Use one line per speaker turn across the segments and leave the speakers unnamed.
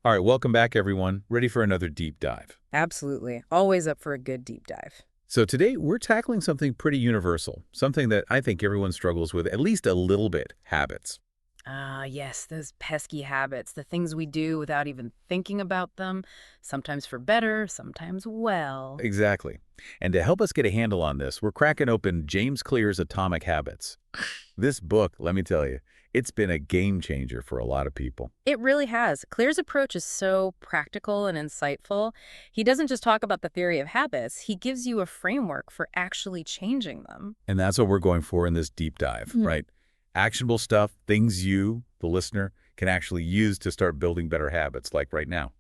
All right, welcome back, everyone. Ready for another deep dive.
Absolutely. Always up for a good deep dive.
So today, we're tackling something pretty universal, something that I think everyone struggles with at least a little bit, habits.
Ah, yes, those pesky habits, the things we do without even thinking about them, sometimes for better, sometimes well.
Exactly. And to help us get a handle on this, we're cracking open James Clear's Atomic Habits. This book, let me tell you, it's been a game changer for a lot of people.
It really has. Clear's approach is so practical and insightful. He doesn't just talk about the theory of habits, he gives you a framework for actually changing them.
And that's what we're going for in this deep dive, right? Actionable stuff, things you, the listener, can actually use to start building better habits, like right now.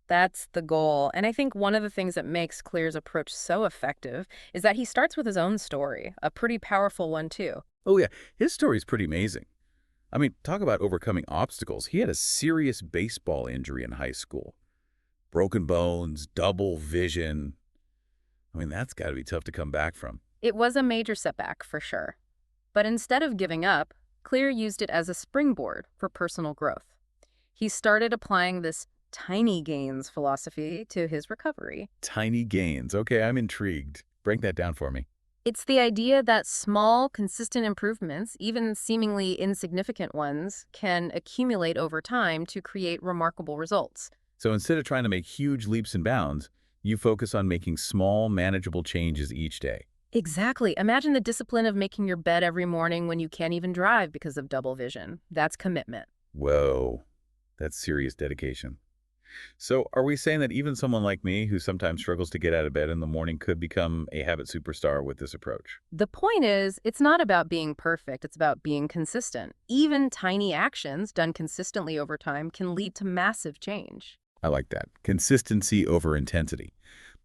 That's the goal. And I think one of the things that makes Clear's approach so effective is that he starts with his own story, a pretty powerful one, too.
Oh yeah, his story is pretty amazing. I mean, talk about overcoming obstacles. He had a serious baseball injury in high school. Broken bones, double vision. I mean, that's got to be tough to come back from.
It was a major setback, for sure. But instead of giving up, Clear used it as a springboard for personal growth. He started applying this tiny gains philosophy to his recovery.
Tiny gains. Okay, I'm intrigued. Break that down for me.
It's the idea that small, consistent improvements, even seemingly insignificant ones, can accumulate over time to create remarkable results.
So instead of trying to make huge leaps and bounds, you focus on making small, manageable changes each day.
Exactly. Imagine the discipline of making your bed every morning when you can't even drive because of double vision. That's commitment.
Whoa, that's serious dedication. So are we saying that even someone like me, who sometimes struggles to get out of bed in the morning, could become a habit superstar with this approach?
The point is, it's not about being perfect, it's about being consistent. Even tiny actions done consistently over time can lead to massive change.
I like that. Consistency over intensity.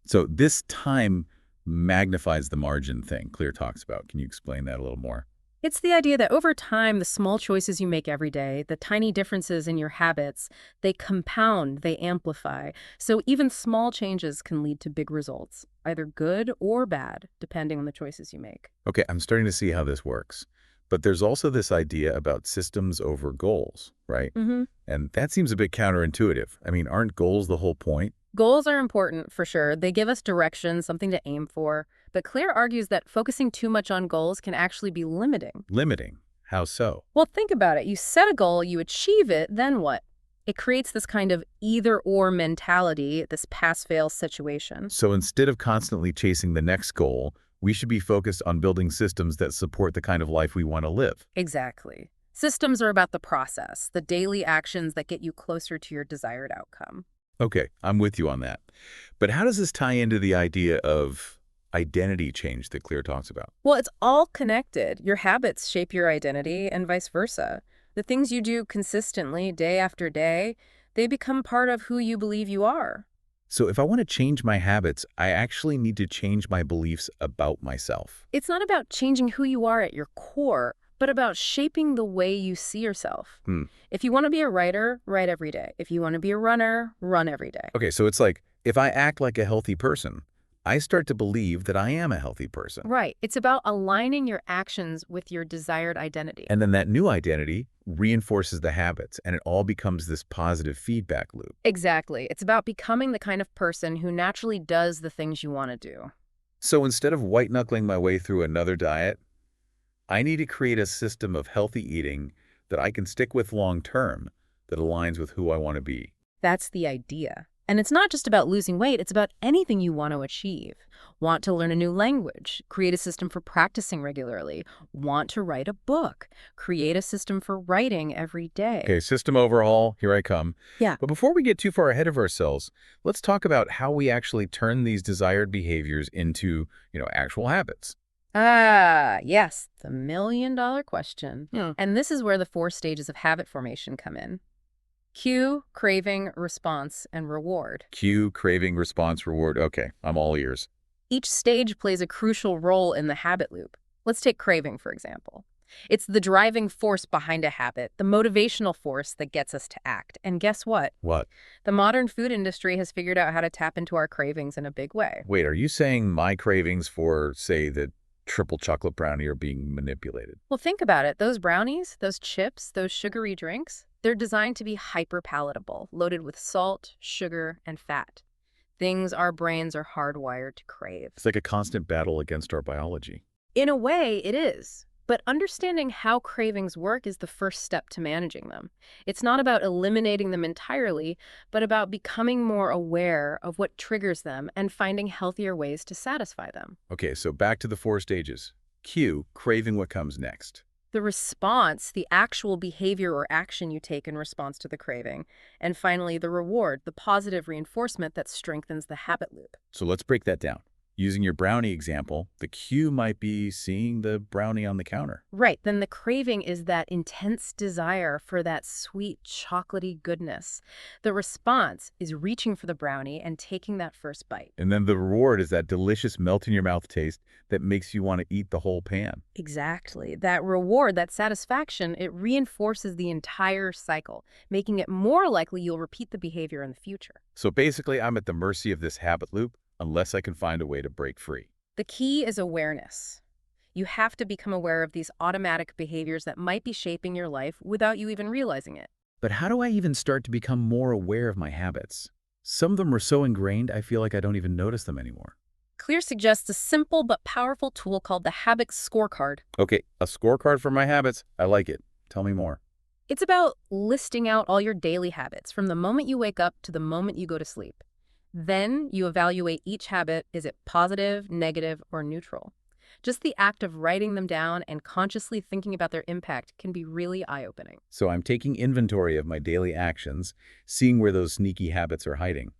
So this time magnifies the margin thing Clear talks about. Can you explain that a little more?
It's the idea that over time, the small choices you make every day, the tiny differences in your habits, they compound, they amplify. So even small changes can lead to big results, either good or bad, depending on the choices you make.
Okay, I'm starting to see how this works. But there's also this idea about systems over goals, right?
hmm
And that seems a bit counterintuitive. I mean, aren't goals the whole point?
Goals are important, for sure. They give us direction, something to aim for. But Claire argues that focusing too much on goals can actually be limiting.
Limiting. How so?
Well, think about it. You set a goal, you achieve it, then what? It creates this kind of either-or mentality, this pass-fail situation.
So instead of constantly chasing the next goal, we should be focused on building systems that support the kind of life we want to live.
Exactly. Systems are about the process, the daily actions that get you closer to your desired outcome.
Okay, I'm with you on that. But how does this tie into the idea of identity change that Clear talks about?
Well, it's all connected. Your habits shape your identity and vice versa. The things you do consistently, day after day, they become part of who you believe you are.
So if I want to change my habits, I actually need to change my beliefs about myself.
It's not about changing who you are at your core, but about shaping the way you see yourself.
Hmm.
If you want to be a writer, write every day. If you want to be a runner, run every day.
Okay, so it's like, if I act like a healthy person, I start to believe that I am a healthy person.
Right. It's about aligning your actions with your desired identity.
And then that new identity reinforces the habits, and it all becomes this positive feedback loop.
Exactly. It's about becoming the kind of person who naturally does the things you want to do.
So instead of white-knuckling my way through another diet, I need to create a system of healthy eating that I can stick with long-term that aligns with who I want to be.
That's the idea. And it's not just about losing weight, it's about anything you want to achieve. Want to learn a new language? Create a system for practicing regularly. Want to write a book? Create a system for writing every day.
Okay, system overhaul, here I come.
Yeah.
But before we get too far ahead of ourselves, let's talk about how we actually turn these desired behaviors into, actual habits.
Ah, yes, the million-dollar question. And this is where the 4 stages of habit formation come in. Cue, craving, response, and reward.
Cue, craving, response, reward. Okay, I'm all ears.
Each stage plays a crucial role in the habit loop. Let's take craving, for example. It's the driving force behind a habit, the motivational force that gets us to act. And guess what?
What?
The modern food industry has figured out how to tap into our cravings in a big way.
Wait, are you saying my cravings for, say, the triple chocolate brownie are being manipulated?
Well, think about it. Those brownies, those chips, those sugary drinks, They're designed to be hyper-palatable, loaded with salt, sugar, and fat. Things our brains are hardwired to crave.
It's like a constant battle against our biology.
In a way, it is. But understanding how cravings work is the first step to managing them. It's not about eliminating them entirely, but about becoming more aware of what triggers them and finding healthier ways to satisfy them.
Okay, so back to the 4 stages. Q, craving what comes next.
The response, the actual behavior or action you take in response to the craving. And finally, the reward, the positive reinforcement that strengthens the habit loop.
So let's break that down. Using your brownie example, the Q might be seeing the brownie on the counter.
Right, then the craving is that intense desire for that sweet, chocolatey goodness. The response is reaching for the brownie and taking that first bite.
And then the reward is that delicious melt-in-your-mouth taste that makes you want to eat the whole pan.
Exactly. That reward, that satisfaction, it reinforces the entire cycle, making it more likely you'll repeat the behavior in the future.
So basically, I'm at the mercy of this habit loop unless I can find a way to break free.
The key is awareness. You have to become aware of these automatic behaviors that might be shaping your life without you even realizing it.
But how do I even start to become more aware of my habits? Some of them are so ingrained, I feel like I don't even notice them anymore.
Clear suggests a simple but powerful tool called the Habit Scorecard.
Okay, a scorecard for my habits. I like it. Tell me more.
It's about listing out all your daily habits from the moment you wake up to the moment you go to sleep. Then you evaluate each habit. Is it positive, negative, or neutral? Just the act of writing them down and consciously thinking about their impact can be really eye-opening.
So I'm taking inventory of my daily actions, seeing where those sneaky habits are hiding.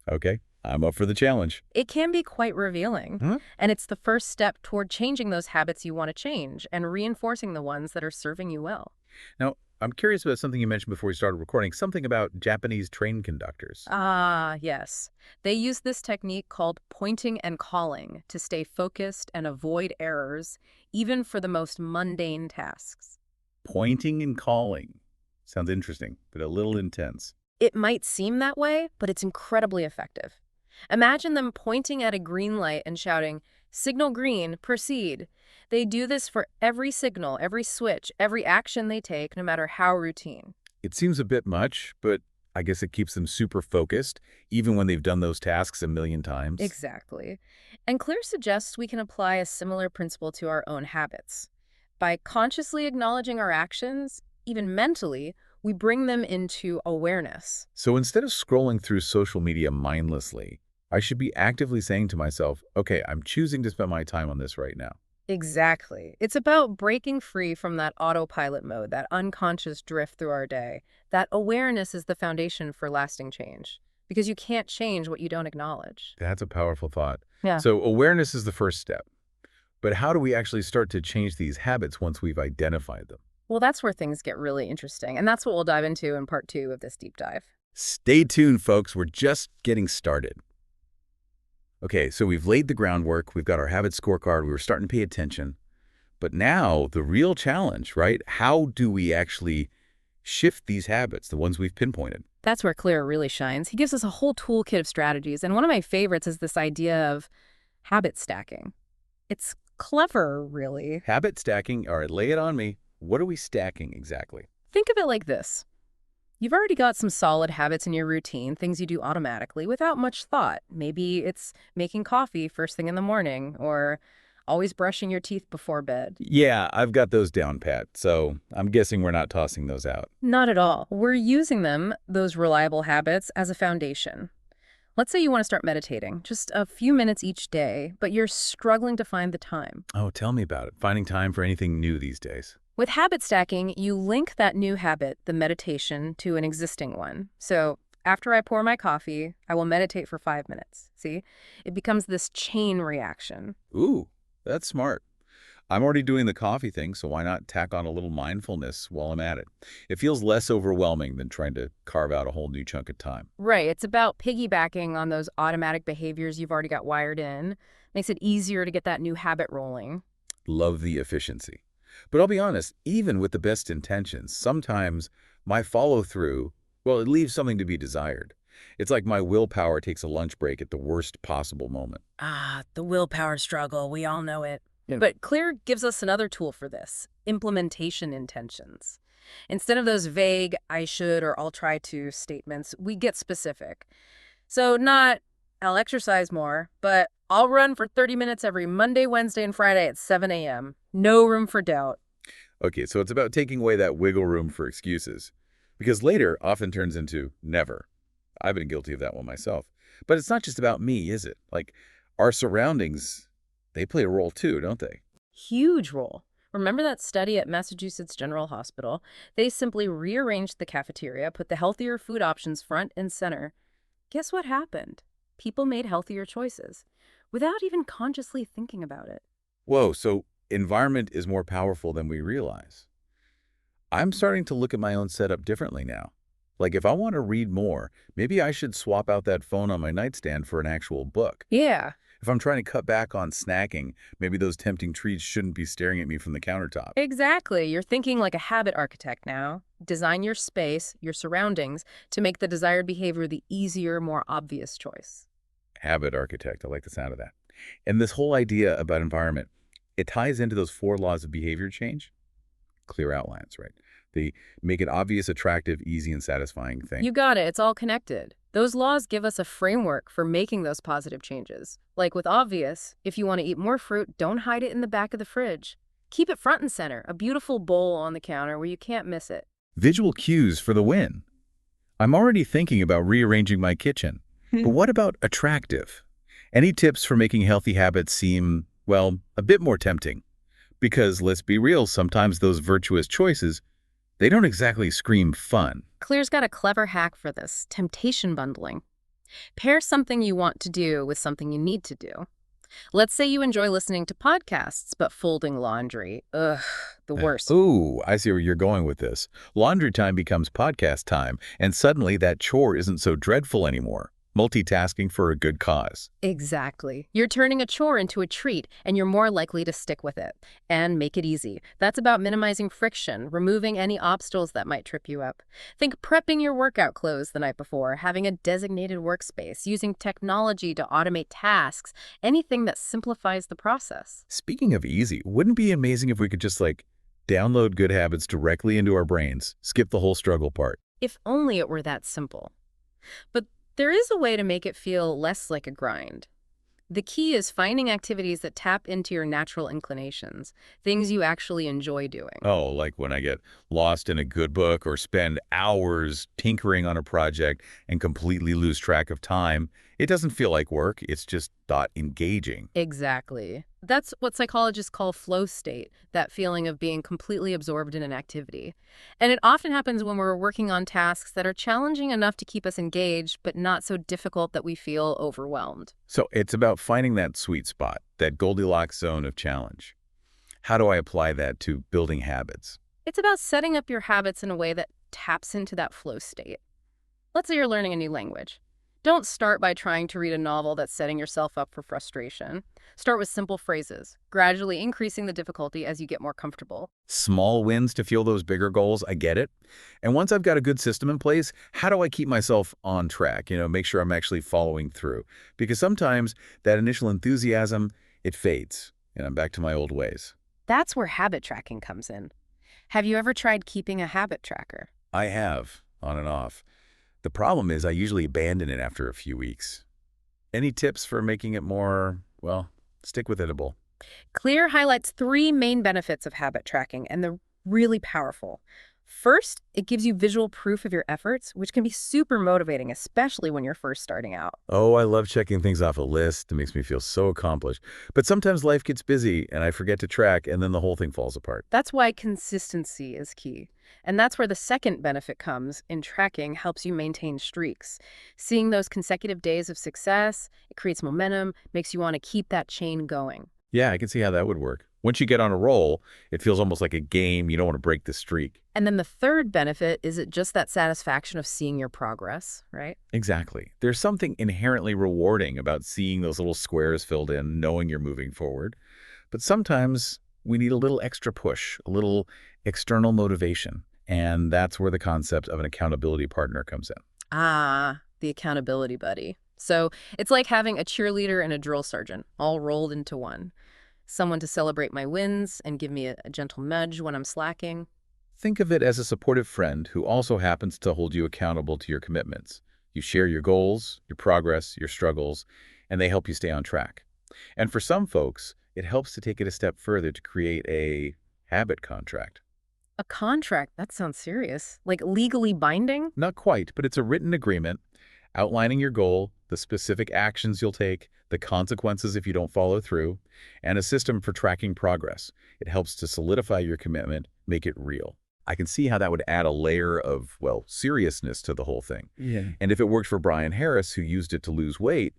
Okay, I'm up for the challenge.
It can be quite revealing,
Huh?
and it's the first step toward changing those habits you want to change and reinforcing the ones that are serving you well.
Now, I'm curious about something you mentioned before we started recording, something about Japanese train conductors.
Ah, yes. They use this technique called pointing and calling to stay focused and avoid errors, even for the most mundane tasks.
Pointing and calling. Sounds interesting, but a little intense.
It might seem that way, but it's incredibly effective. Imagine them pointing at a green light and shouting, "Signal green, proceed." They do this for every signal, every switch, every action they take, no matter how routine.
It seems a bit much, but I guess it keeps them super focused, even when they've done those tasks a million times.
Exactly. And Clear suggests we can apply a similar principle to our own habits. By consciously acknowledging our actions, even mentally, we bring them into awareness.
So instead of scrolling through social media mindlessly, I should be actively saying to myself, okay, I'm choosing to spend my time on this right now.
Exactly. It's about breaking free from that autopilot mode, that unconscious drift through our day. That awareness is the foundation for lasting change, because you can't change what you don't acknowledge.
That's a powerful thought.
Yeah.
So awareness is the first step. But how do we actually start to change these habits once we've identified them?
Well, that's where things get really interesting, and that's what we'll dive into in part 2 of this deep dive.
Stay tuned, folks. We're just getting started. Okay, so we've laid the groundwork. We've got our habit scorecard. We were starting to pay attention. But now the real challenge, right? How do we actually shift these habits, the ones we've pinpointed?
That's where Clear really shines. He gives us a whole toolkit of strategies, and one of my favorites is this idea of habit stacking. It's clever, really.
Habit stacking. All right, lay it on me. What are we stacking exactly?
Think of it like this. You've already got some solid habits in your routine, things you do automatically without much thought. Maybe it's making coffee first thing in the morning, or always brushing your teeth before bed.
Yeah, I've got those down pat, so I'm guessing we're not tossing those out.
Not at all. We're using them, those reliable habits, as a foundation. Let's say you want to start meditating, just a few minutes each day, but you're struggling to find the time.
Oh, tell me about it. Finding time for anything new these days.
With habit stacking, you link that new habit, the meditation, to an existing one. So after I pour my coffee, I will meditate for 5 minutes. See? It becomes this chain reaction.
Ooh, that's smart. I'm already doing the coffee thing, so why not tack on a little mindfulness while I'm at it? It feels less overwhelming than trying to carve out a whole new chunk of time.
Right. It's about piggybacking on those automatic behaviors you've already got wired in. Makes it easier to get that new habit rolling.
Love the efficiency. But I'll be honest, even with the best intentions, sometimes my follow-through, well, it leaves something to be desired. It's like my willpower takes a lunch break at the worst possible moment.
Ah, the willpower struggle. We all know it.
Yeah.
But Clear gives us another tool for this, implementation intentions. Instead of those vague, I should or I'll try to statements, we get specific. So not, I'll exercise more, but I'll run for 30 minutes every Monday, Wednesday, and Friday at 7 a.m. No room for doubt.
Okay, so it's about taking away that wiggle room for excuses. Because later often turns into never. I've been guilty of that one myself. But it's not just about me, is it? Like, our surroundings, they play a role too, don't they?
Huge role. Remember that study at Massachusetts General Hospital? They simply rearranged the cafeteria, put the healthier food options front and center. Guess what happened? People made healthier choices without even consciously thinking about it.
Whoa, so environment is more powerful than we realize. I'm starting to look at my own setup differently now. Like, if I want to read more, maybe I should swap out that phone on my nightstand for an actual book.
Yeah,
If I'm trying to cut back on snacking, maybe those tempting treats shouldn't be staring at me from the countertop.
exactly. You're thinking like a habit architect now. Design your space, your surroundings, to make the desired behavior the easier, more obvious choice.
Habit architect, I like the sound of that. And this whole idea about environment, it ties into those 4 laws of behavior change. Clear outlines, right? They make it obvious, attractive, easy, and satisfying thing.
You got it. It's all connected. Those laws give us a framework for making those positive changes. Like with obvious, if you want to eat more fruit, don't hide it in the back of the fridge. Keep it front and center, a beautiful bowl on the counter where you can't miss it.
Visual cues for the win. I'm already thinking about rearranging my kitchen. But what about attractive? Any tips for making healthy habits seem, well, a bit more tempting? Because let's be real, sometimes those virtuous choices, they don't exactly scream fun.
Clear's got a clever hack for this, temptation bundling. Pair something you want to do with something you need to do. Let's say you enjoy listening to podcasts, but folding laundry. Ugh, the worst.
Ooh, I see where you're going with this. Laundry time becomes podcast time, and suddenly that chore isn't so dreadful anymore. Multitasking for a good cause.
Exactly. You're turning a chore into a treat, and you're more likely to stick with it. And make it easy. That's about minimizing friction, removing any obstacles that might trip you up. Think prepping your workout clothes the night before, having a designated workspace, using technology to automate tasks, anything that simplifies the process.
Speaking of easy, wouldn't it be amazing if we could just, like, download good habits directly into our brains, skip the whole struggle part?
If only it were that simple. But there is a way to make it feel less like a grind. The key is finding activities that tap into your natural inclinations, things you actually enjoy doing.
Oh, like when I get lost in a good book or spend hours tinkering on a project and completely lose track of time. It doesn't feel like work, it's just thought engaging.
Exactly. That's what psychologists call flow state, that feeling of being completely absorbed in an activity. And it often happens when we're working on tasks that are challenging enough to keep us engaged, but not so difficult that we feel overwhelmed.
So it's about finding that sweet spot, that Goldilocks zone of challenge. How do I apply that to building habits?
It's about setting up your habits in a way that taps into that flow state. Let's say you're learning a new language. Don't start by trying to read a novel that's setting yourself up for frustration. Start with simple phrases, gradually increasing the difficulty as you get more comfortable.
Small wins to fuel those bigger goals, I get it. And once I've got a good system in place, how do I keep myself on track? Make sure I'm actually following through. Because sometimes that initial enthusiasm, it fades, and I'm back to my old ways.
That's where habit tracking comes in. Have you ever tried keeping a habit tracker?
I have, on and off. The problem is I usually abandon it after a few weeks. Any tips for making it more, well, stick with itable?
Clear highlights 3 main benefits of habit tracking, and they're really powerful. First, it gives you visual proof of your efforts, which can be super motivating, especially when you're first starting out.
Oh, I love checking things off a list. It makes me feel so accomplished. But sometimes life gets busy and I forget to track and then the whole thing falls apart.
That's why consistency is key. And that's where the second benefit comes in tracking helps you maintain streaks. Seeing those consecutive days of success, it creates momentum, makes you want to keep that chain going.
Yeah, I can see how that would work. Once you get on a roll, it feels almost like a game. You don't want to break the streak.
And then the third benefit is it just that satisfaction of seeing your progress, right?
Exactly. There's something inherently rewarding about seeing those little squares filled in, knowing you're moving forward. But sometimes we need a little extra push, a little external motivation. And that's where the concept of an accountability partner comes in.
Ah, the accountability buddy. So it's like having a cheerleader and a drill sergeant all rolled into one. Someone to celebrate my wins and give me a gentle nudge when I'm slacking.
Think of it as a supportive friend who also happens to hold you accountable to your commitments. You share your goals, your progress, your struggles, and they help you stay on track. And for some folks, it helps to take it a step further to create a habit contract.
A contract, that sounds serious. Like legally binding?
Not quite, but it's a written agreement outlining your goal, the specific actions you'll take, the consequences if you don't follow through, and a system for tracking progress. It helps to solidify your commitment, make it real. I can see how that would add a layer of, well, seriousness to the whole thing.
Yeah.
And if it worked for Brian Harris, who used it to lose weight,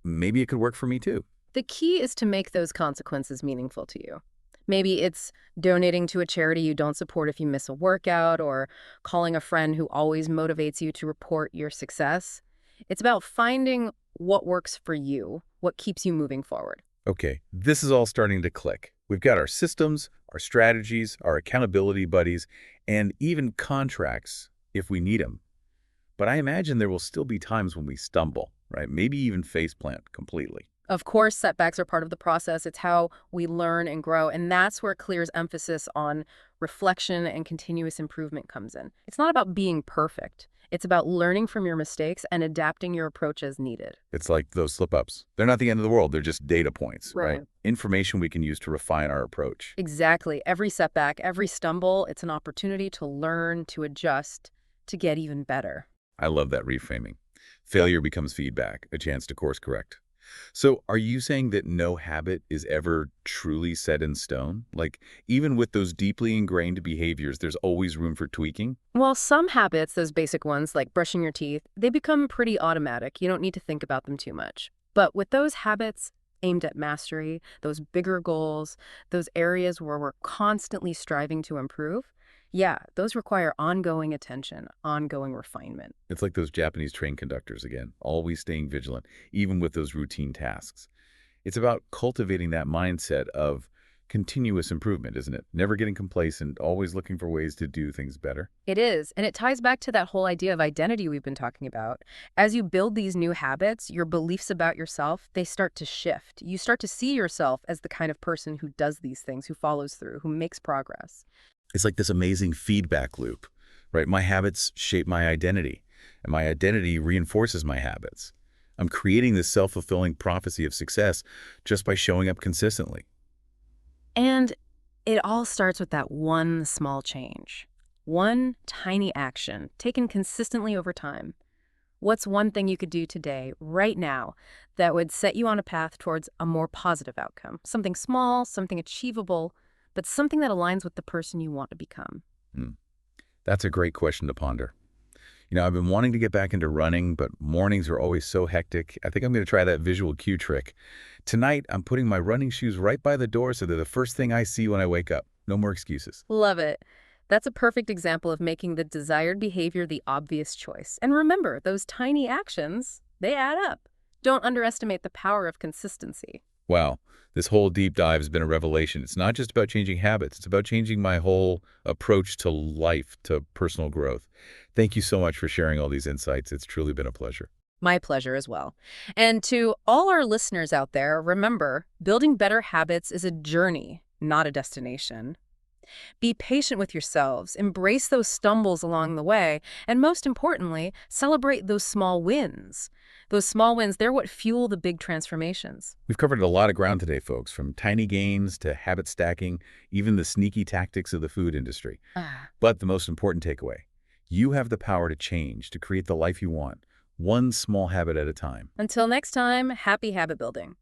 maybe it could work for me too.
The key is to make those consequences meaningful to you. Maybe it's donating to a charity you don't support if you miss a workout, or calling a friend who always motivates you to report your success. It's about finding what works for you, what keeps you moving forward.
Okay, this is all starting to click. We've got our systems, our strategies, our accountability buddies, and even contracts if we need them. But I imagine there will still be times when we stumble, right? Maybe even faceplant completely.
Of course, setbacks are part of the process. It's how we learn and grow, and that's where Clear's emphasis on reflection and continuous improvement comes in. It's not about being perfect. It's about learning from your mistakes and adapting your approach as needed.
It's like those slip-ups. They're not the end of the world. They're just data points, right?
Right.
Information we can use to refine our approach.
Exactly. Every setback, every stumble, it's an opportunity to learn, to adjust, to get even better.
I love that reframing. Failure becomes feedback, a chance to course correct. So are you saying that no habit is ever truly set in stone? Like, even with those deeply ingrained behaviors, there's always room for tweaking?
Well, some habits, those basic ones like brushing your teeth, they become pretty automatic. You don't need to think about them too much. But with those habits aimed at mastery, those bigger goals, those areas where we're constantly striving to improve, yeah, those require ongoing attention, ongoing refinement.
It's like those Japanese train conductors again, always staying vigilant, even with those routine tasks. It's about cultivating that mindset of continuous improvement, isn't it? Never getting complacent, always looking for ways to do things better.
It is, and it ties back to that whole idea of identity we've been talking about. As you build these new habits, your beliefs about yourself, they start to shift. You start to see yourself as the kind of person who does these things, who follows through, who makes progress.
It's like this amazing feedback loop, right? My habits shape my identity, and my identity reinforces my habits. I'm creating this self-fulfilling prophecy of success just by showing up consistently.
And it all starts with that one small change. One tiny action taken consistently over time. What's one thing you could do today, right now, that would set you on a path towards a more positive outcome? Something small, something achievable, but something that aligns with the person you want to become.
Hmm. That's a great question to ponder. I've been wanting to get back into running, but mornings are always so hectic. I think I'm going to try that visual cue trick. Tonight, I'm putting my running shoes right by the door so they're the first thing I see when I wake up. No more excuses.
Love it. That's a perfect example of making the desired behavior the obvious choice. And remember, those tiny actions, they add up. Don't underestimate the power of consistency.
Wow, this whole deep dive has been a revelation. It's not just about changing habits. It's about changing my whole approach to life, to personal growth. Thank you so much for sharing all these insights. It's truly been a pleasure.
My pleasure as well. And to all our listeners out there, remember, building better habits is a journey, not a destination. Be patient with yourselves, embrace those stumbles along the way, and most importantly, celebrate those small wins. Those small wins, they're what fuel the big transformations.
We've covered a lot of ground today, folks, from tiny gains to habit stacking, even the sneaky tactics of the food industry.
Ah.
But the most important takeaway, you have the power to change, to create the life you want, one small habit at a time.
Until next time, happy habit building.